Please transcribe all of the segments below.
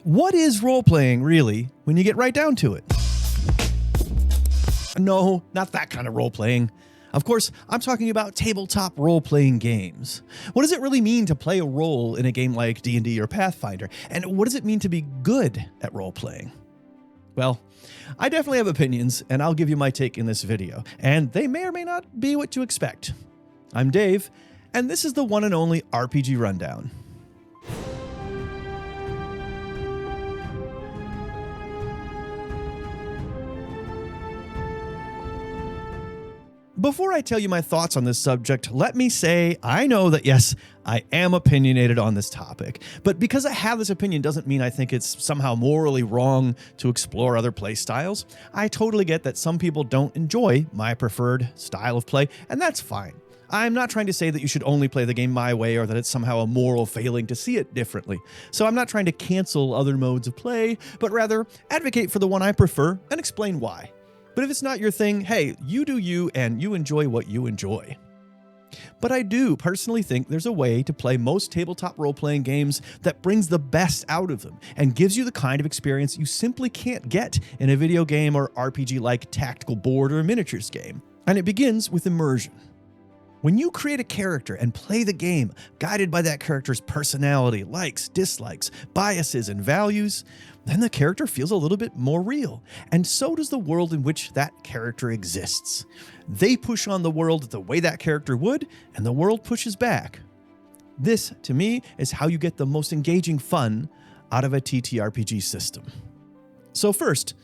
What is role-playing, really, when you get right down to it? No, not that kind of role-playing. Of course, I'm talking about tabletop role-playing games. What does it really mean to play a role in a game like D&D or Pathfinder? And what does it mean to be good at role-playing? Well, I definitely have opinions, and I'll give you my take in this video, and they may or may not be what you expect. I'm Dave, and this is the one and only RPG Rundown. Before I tell you my thoughts on this subject, let me say I know that yes, I am opinionated on this topic, but because I have this opinion doesn't mean I think it's somehow morally wrong to explore other play styles. I totally get that some people don't enjoy my preferred style of play, and that's fine. I'm not trying to say that you should only play the game my way or that it's somehow a moral failing to see it differently. So I'm not trying to cancel other modes of play, but rather advocate for the one I prefer and explain why. But if it's not your thing, hey, you do you and you enjoy what you enjoy. But I do personally think there's a way to play most tabletop role-playing games that brings the best out of them and gives you the kind of experience you simply can't get in a video game or RPG-like tactical board or miniatures game. And it begins with immersion. When you create a character and play the game, guided by that character's personality, likes, dislikes, biases, and values, then the character feels a little bit more real, and so does the world in which that character exists. They push on the world the way that character would, and the world pushes back. This, to me, is how you get the most engaging fun out of a TTRPG system. So first,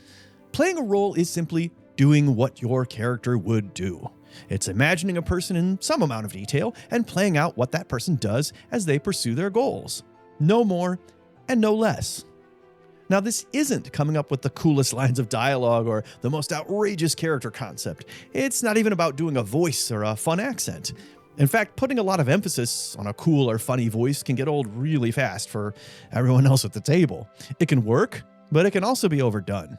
playing a role is simply doing what your character would do. It's imagining a person in some amount of detail and playing out what that person does as they pursue their goals. No more and no less. Now, this isn't coming up with the coolest lines of dialogue or the most outrageous character concept. It's not even about doing a voice or a fun accent. In fact, putting a lot of emphasis on a cool or funny voice can get old really fast for everyone else at the table. It can work, but it can also be overdone.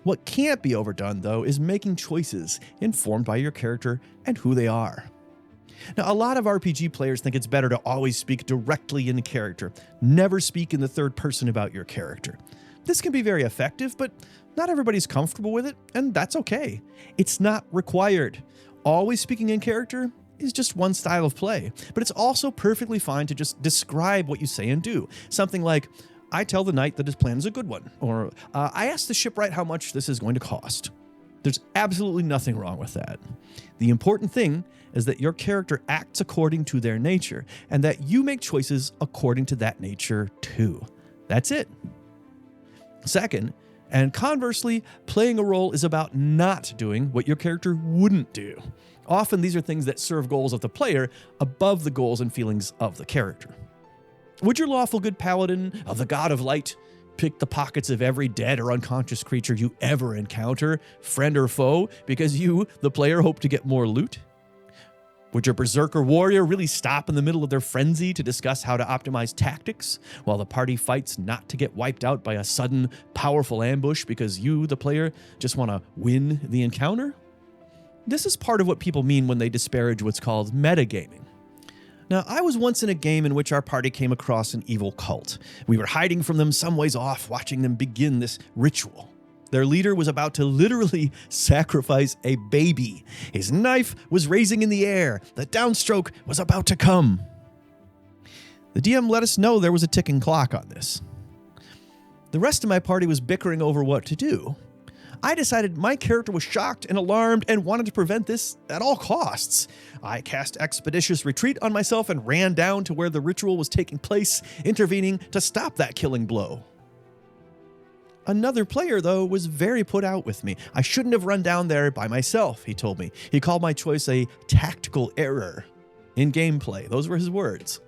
What can't be overdone, though, is making choices informed by your character and who they are. Now, a lot of RPG players think it's better to always speak directly in character, never speak in the third person about your character. This can be very effective, but not everybody's comfortable with it, and that's okay. It's not required. Always speaking in character is just one style of play, but it's also perfectly fine to just describe what you say and do. Something like, I tell the knight that his plan is a good one, or I ask the shipwright how much this is going to cost. There's absolutely nothing wrong with that. The important thing is that your character acts according to their nature, and that you make choices according to that nature too. That's it. Second, and conversely, playing a role is about not doing what your character wouldn't do. Often these are things that serve goals of the player above the goals and feelings of the character. Would your lawful good paladin of the god of light pick the pockets of every dead or unconscious creature you ever encounter, friend or foe, because you, the player, hope to get more loot? Would your berserker warrior really stop in the middle of their frenzy to discuss how to optimize tactics, while the party fights not to get wiped out by a sudden, powerful ambush because you, the player, just want to win the encounter? This is part of what people mean when they disparage what's called metagaming. Now, I was once in a game in which our party came across an evil cult. We were hiding from them some ways off, watching them begin this ritual. Their leader was about to literally sacrifice a baby. His knife was raising in the air. The downstroke was about to come. The DM let us know there was a ticking clock on this. The rest of my party was bickering over what to do. I decided my character was shocked and alarmed and wanted to prevent this at all costs. I cast Expeditious Retreat on myself and ran down to where the ritual was taking place, intervening to stop that killing blow. Another player, though, was very put out with me. I shouldn't have run down there by myself, he told me. He called my choice a tactical error in gameplay. Those were his words.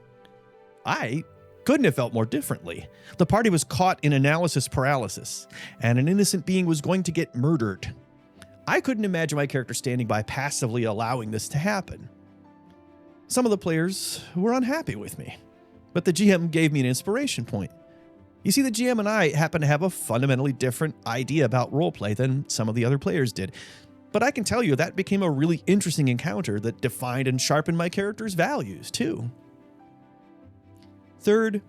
I couldn't have felt more differently. The party was caught in analysis paralysis, and an innocent being was going to get murdered. I couldn't imagine my character standing by passively allowing this to happen. Some of the players were unhappy with me, but the GM gave me an inspiration point. You see, the GM and I happen to have a fundamentally different idea about roleplay than some of the other players did. But I can tell you that became a really interesting encounter that defined and sharpened my character's values, too. Third,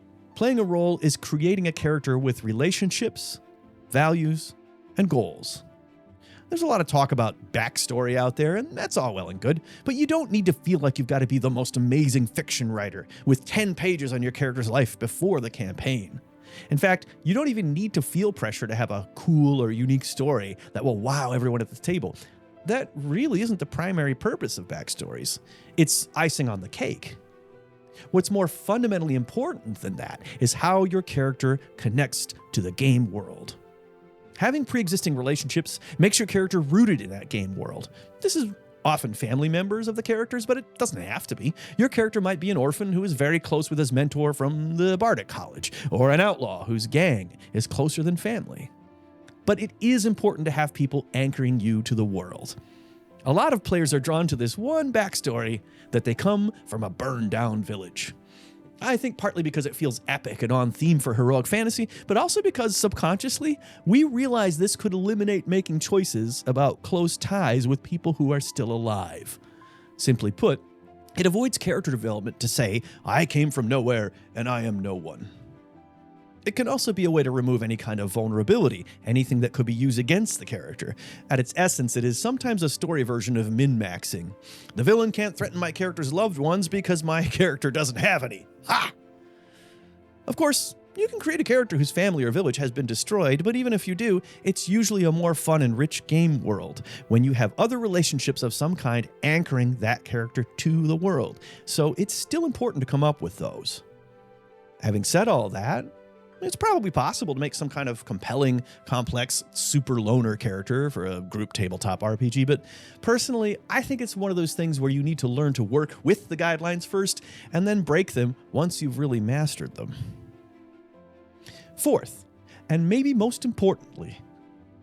Playing a role is creating a character with relationships, values, and goals. There's a lot of talk about backstory out there, and that's all well and good, but you don't need to feel like you've got to be the most amazing fiction writer with 10 pages on your character's life before the campaign. In fact, you don't even need to feel pressure to have a cool or unique story that will wow everyone at the table. That really isn't the primary purpose of backstories. It's icing on the cake. What's more fundamentally important than that is how your character connects to the game world. Having pre-existing relationships makes your character rooted in that game world. This is often family members of the characters, but it doesn't have to be. Your character might be an orphan who is very close with his mentor from the Bardic College, or an outlaw whose gang is closer than family. But it is important to have people anchoring you to the world. A lot of players are drawn to this one backstory that they come from a burned-down village. I think partly because it feels epic and on theme for heroic fantasy, but also because subconsciously, we realize this could eliminate making choices about close ties with people who are still alive. Simply put, it avoids character development to say, I came from nowhere and I am no one. It can also be a way to remove any kind of vulnerability, anything that could be used against the character. At its essence, it is sometimes a story version of min-maxing. The villain can't threaten my character's loved ones because my character doesn't have any. Ha! Of course, you can create a character whose family or village has been destroyed, but even if you do, it's usually a more fun and rich game world when you have other relationships of some kind anchoring that character to the world. So it's still important to come up with those. Having said all that, it's probably possible to make some kind of compelling, complex, super loner character for a group tabletop RPG, but personally, I think it's one of those things where you need to learn to work with the guidelines first and then break them once you've really mastered them. Fourth, and maybe most importantly,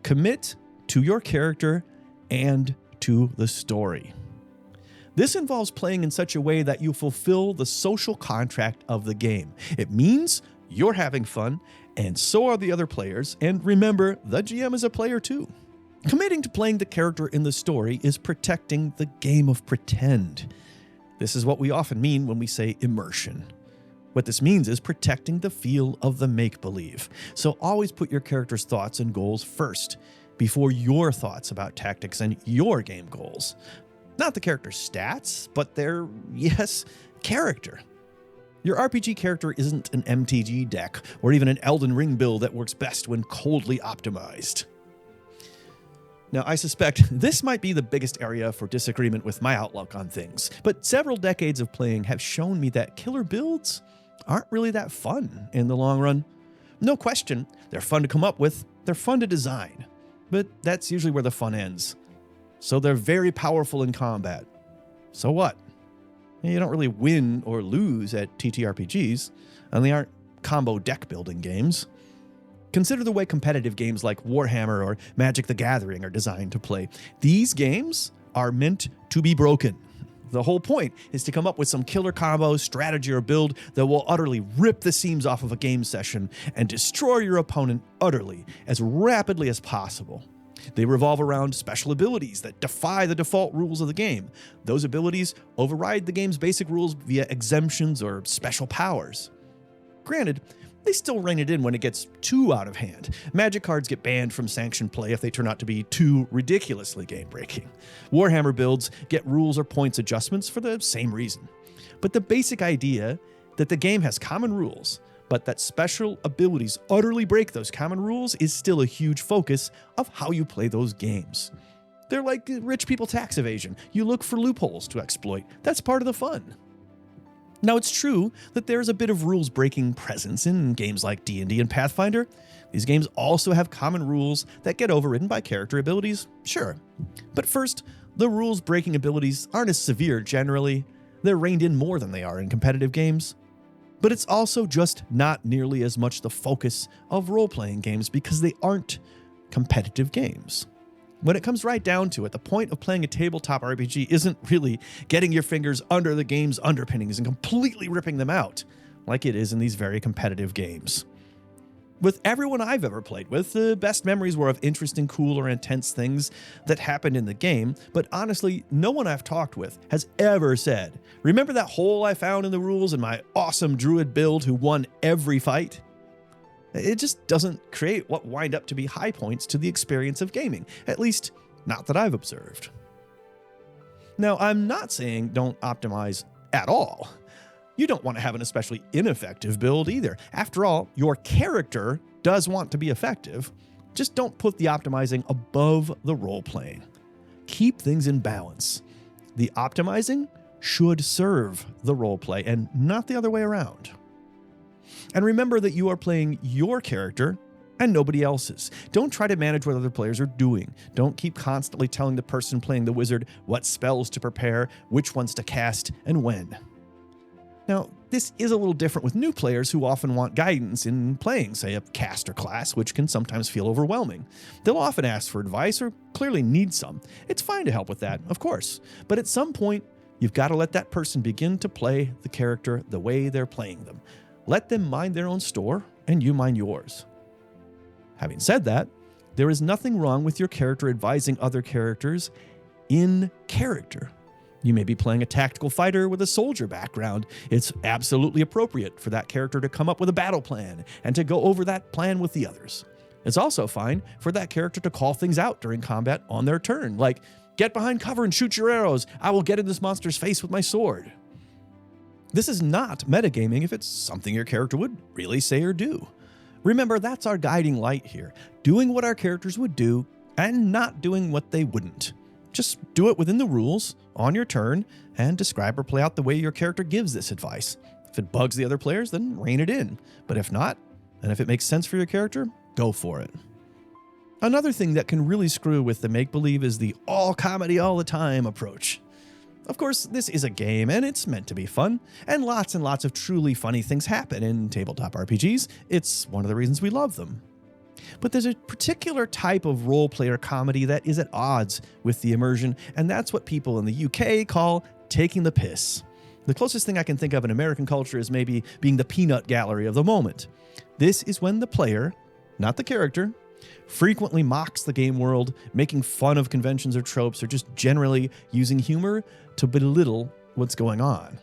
commit to your character and to the story. This involves playing in such a way that you fulfill the social contract of the game. It means you're having fun, and so are the other players, and remember, the GM is a player too. Committing to playing the character in the story is protecting the game of pretend. This is what we often mean when we say immersion. What this means is protecting the feel of the make-believe. So always put your character's thoughts and goals first, before your thoughts about tactics and your game goals. Not the character's stats, but their, yes, character. Your RPG character isn't an MTG deck, or even an Elden Ring build that works best when coldly optimized. Now, I suspect this might be the biggest area for disagreement with my outlook on things, but several decades of playing have shown me that killer builds aren't really that fun in the long run. No question, they're fun to come up with, they're fun to design, but that's usually where the fun ends. So they're very powerful in combat. So what? You don't really win or lose at TTRPGs, and they aren't combo deck building games. Consider the way competitive games like Warhammer or Magic the Gathering are designed to play. These games are meant to be broken. The whole point is to come up with some killer combo, strategy, or build that will utterly rip the seams off of a game session and destroy your opponent utterly as rapidly as possible. They revolve around special abilities that defy the default rules of the game. Those abilities override the game's basic rules via exemptions or special powers. Granted, they still rein it in when it gets too out of hand. Magic cards get banned from sanctioned play if they turn out to be too ridiculously game-breaking. Warhammer builds get rules or points adjustments for the same reason. But the basic idea that the game has common rules, but that special abilities utterly break those common rules is still a huge focus of how you play those games. They're like rich people tax evasion. You look for loopholes to exploit. That's part of the fun. Now, it's true that there's a bit of rules-breaking presence in games like D&D and Pathfinder. These games also have common rules that get overridden by character abilities, sure. But first, the rules-breaking abilities aren't as severe generally. They're reined in more than they are in competitive games. But it's also just not nearly as much the focus of role-playing games because they aren't competitive games. When it comes right down to it, the point of playing a tabletop RPG isn't really getting your fingers under the game's underpinnings and completely ripping them out, like it is in these very competitive games. With everyone I've ever played with, the best memories were of interesting, cool, or intense things that happened in the game, but honestly, no one I've talked with has ever said, "Remember that hole I found in the rules and my awesome druid build who won every fight?" It just doesn't create what wind up to be high points to the experience of gaming, at least not that I've observed. Now, I'm not saying don't optimize at all. You don't want to have an especially ineffective build either. After all, your character does want to be effective. Just don't put the optimizing above the role-playing. Keep things in balance. The optimizing should serve the role-play and not the other way around. And remember that you are playing your character and nobody else's. Don't try to manage what other players are doing. Don't keep constantly telling the person playing the wizard what spells to prepare, which ones to cast, and when. Now, this is a little different with new players who often want guidance in playing, say, a caster class, which can sometimes feel overwhelming. They'll often ask for advice or clearly need some. It's fine to help with that, of course. But at some point, you've got to let that person begin to play the character the way they're playing them. Let them mind their own store, and you mind yours. Having said that, there is nothing wrong with your character advising other characters in character. You may be playing a tactical fighter with a soldier background. It's absolutely appropriate for that character to come up with a battle plan and to go over that plan with the others. It's also fine for that character to call things out during combat on their turn, like, "Get behind cover and shoot your arrows. I will get in this monster's face with my sword." This is not metagaming if it's something your character would really say or do. Remember, that's our guiding light here, doing what our characters would do and not doing what they wouldn't. Just do it within the rules, on your turn, and describe or play out the way your character gives this advice. If it bugs the other players, then rein it in. But if not, and if it makes sense for your character, go for it. Another thing that can really screw with the make-believe is the all comedy all the time approach. Of course, this is a game, and it's meant to be fun, and lots of truly funny things happen in tabletop RPGs. It's one of the reasons we love them. But there's a particular type of role-player comedy that is at odds with the immersion, and that's what people in the UK call taking the piss. The closest thing I can think of in American culture is maybe being the peanut gallery of the moment. This is when the player, not the character, frequently mocks the game world, making fun of conventions or tropes, or just generally using humor to belittle what's going on.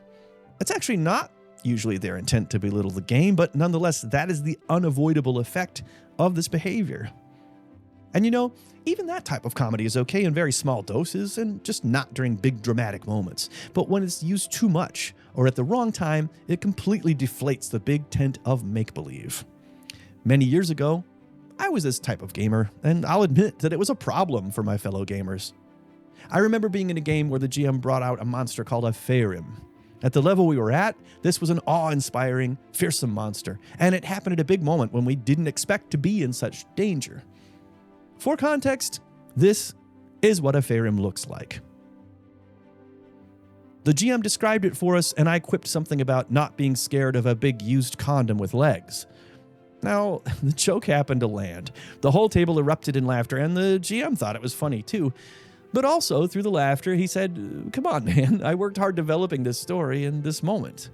It's actually not usually their intent to belittle the game, but nonetheless, that is the unavoidable effect of this behavior. And you know, even that type of comedy is okay in very small doses and just not during big dramatic moments. But when it's used too much or at the wrong time, it completely deflates the big tent of make-believe. Many years ago, I was this type of gamer, and I'll admit that it was a problem for my fellow gamers. I remember being in a game where the GM brought out a monster called a Faerim. At the level we were at, this was an awe-inspiring, fearsome monster, and it happened at a big moment when we didn't expect to be in such danger. For context, this is what a Faerim looks like. The GM described it for us, and I quipped something about not being scared of a big used condom with legs. Now, the joke happened to land. The whole table erupted in laughter, and the GM thought it was funny too. But also, through the laughter, he said, "Come on, man, I worked hard developing this story in this moment."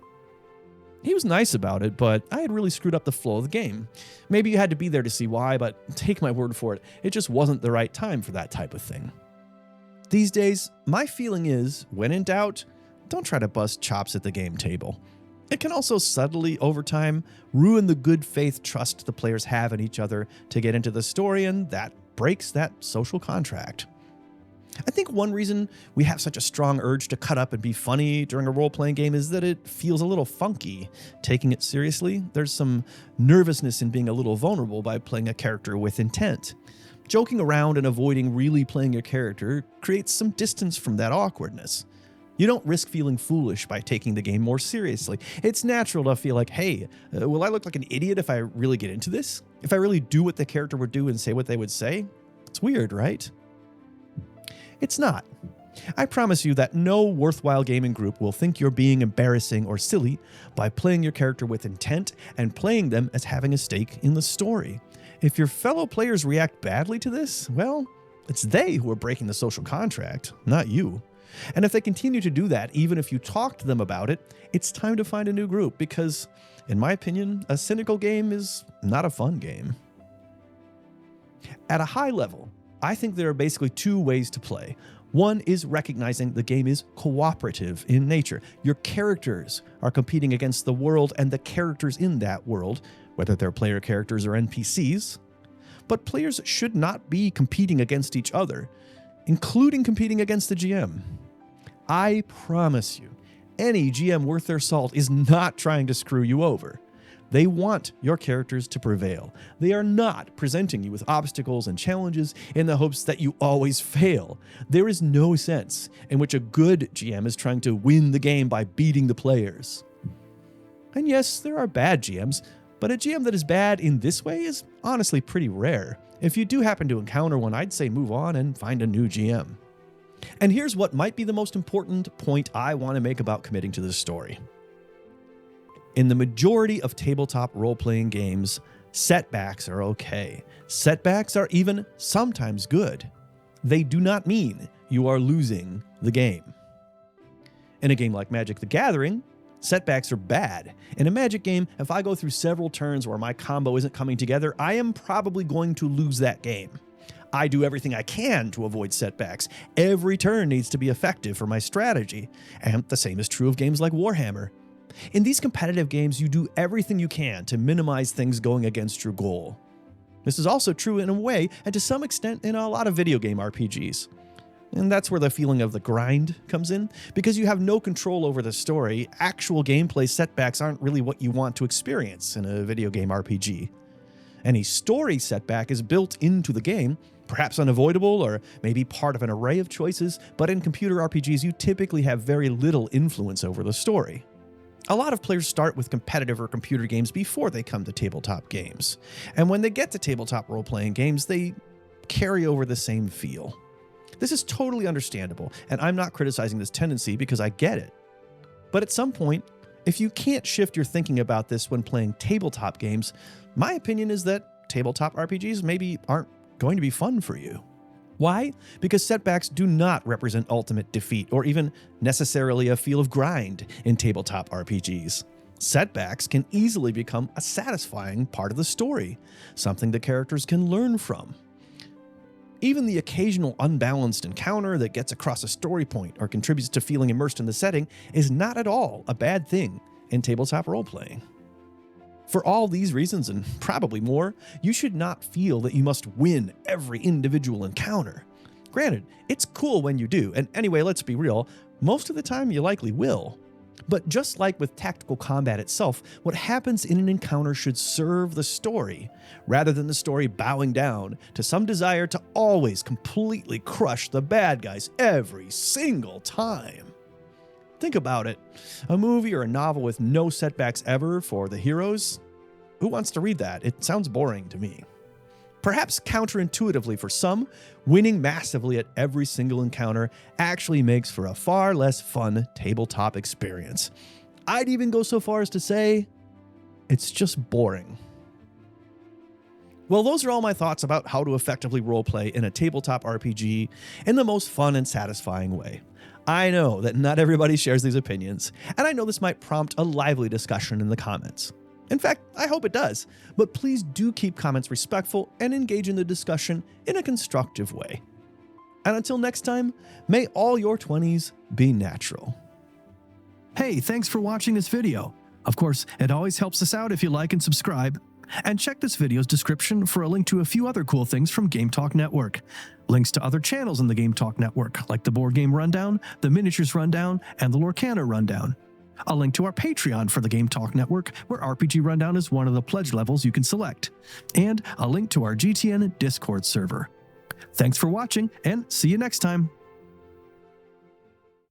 He was nice about it, but I had really screwed up the flow of the game. Maybe you had to be there to see why, but take my word for it, it just wasn't the right time for that type of thing. These days, my feeling is, when in doubt, don't try to bust chops at the game table. It can also subtly, over time, ruin the good faith trust the players have in each other to get into the story, and that breaks that social contract. I think one reason we have such a strong urge to cut up and be funny during a role-playing game is that it feels a little funky. Taking it seriously, there's some nervousness in being a little vulnerable by playing a character with intent. Joking around and avoiding really playing your character creates some distance from that awkwardness. You don't risk feeling foolish by taking the game more seriously. It's natural to feel like, hey, will I look like an idiot if I really get into this? If I really do what the character would do and say what they would say? It's weird, right? It's not. I promise you that no worthwhile gaming group will think you're being embarrassing or silly by playing your character with intent and playing them as having a stake in the story. If your fellow players react badly to this, well, it's they who are breaking the social contract, not you. And if they continue to do that, even if you talk to them about it, it's time to find a new group because, in my opinion, a cynical game is not a fun game. At a high level, I think there are basically two ways to play. One is recognizing the game is cooperative in nature. Your characters are competing against the world and the characters in that world, whether they're player characters or NPCs. But players should not be competing against each other, including competing against the GM. I promise you, any GM worth their salt is not trying to screw you over. They want your characters to prevail. They are not presenting you with obstacles and challenges in the hopes that you always fail. There is no sense in which a good GM is trying to win the game by beating the players. And yes, there are bad GMs, but a GM that is bad in this way is honestly pretty rare. If you do happen to encounter one, I'd say move on and find a new GM. And here's what might be the most important point I want to make about committing to this story. In the majority of tabletop role-playing games, setbacks are okay. Setbacks are even sometimes good. They do not mean you are losing the game. In a game like Magic the Gathering, setbacks are bad. In a Magic game, if I go through several turns where my combo isn't coming together, I am probably going to lose that game. I do everything I can to avoid setbacks. Every turn needs to be effective for my strategy. And the same is true of games like Warhammer. In these competitive games, you do everything you can to minimize things going against your goal. This is also true in a way, and to some extent, in a lot of video game RPGs. And that's where the feeling of the grind comes in. Because you have no control over the story, actual gameplay setbacks aren't really what you want to experience in a video game RPG. Any story setback is built into the game, perhaps unavoidable or maybe part of an array of choices, but in computer RPGs, you typically have very little influence over the story. A lot of players start with competitive or computer games before they come to tabletop games. And when they get to tabletop role-playing games, they carry over the same feel. This is totally understandable, and I'm not criticizing this tendency because I get it. But at some point, if you can't shift your thinking about this when playing tabletop games, my opinion is that tabletop RPGs maybe aren't going to be fun for you. Why? Because setbacks do not represent ultimate defeat or even necessarily a feel of grind in tabletop RPGs. Setbacks can easily become a satisfying part of the story, something the characters can learn from. Even the occasional unbalanced encounter that gets across a story point or contributes to feeling immersed in the setting is not at all a bad thing in tabletop role-playing. For all these reasons, and probably more, you should not feel that you must win every individual encounter. Granted, it's cool when you do, and anyway, let's be real, most of the time you likely will. But just like with tactical combat itself, what happens in an encounter should serve the story, rather than the story bowing down to some desire to always completely crush the bad guys every single time. Think about it. A movie or a novel with no setbacks ever for the heroes? Who wants to read that? It sounds boring to me. Perhaps counterintuitively for some, winning massively at every single encounter actually makes for a far less fun tabletop experience. I'd even go so far as to say, it's just boring. Well, those are all my thoughts about how to effectively roleplay in a tabletop RPG in the most fun and satisfying way. I know that not everybody shares these opinions, and I know this might prompt a lively discussion in the comments. In fact, I hope it does, but please do keep comments respectful and engage in the discussion in a constructive way. And until next time, may all your 20s be natural. Hey, thanks for watching this video. Of course, it always helps us out if you like and subscribe. And check this video's description for a link to a few other cool things from Game Talk Network. Links to other channels in the Game Talk Network, like the Board Game Rundown, the Miniatures Rundown, and the Lorcana Rundown. A link to our Patreon for the Game Talk Network, where RPG Rundown is one of the pledge levels you can select. And a link to our GTN Discord server. Thanks for watching, and see you next time.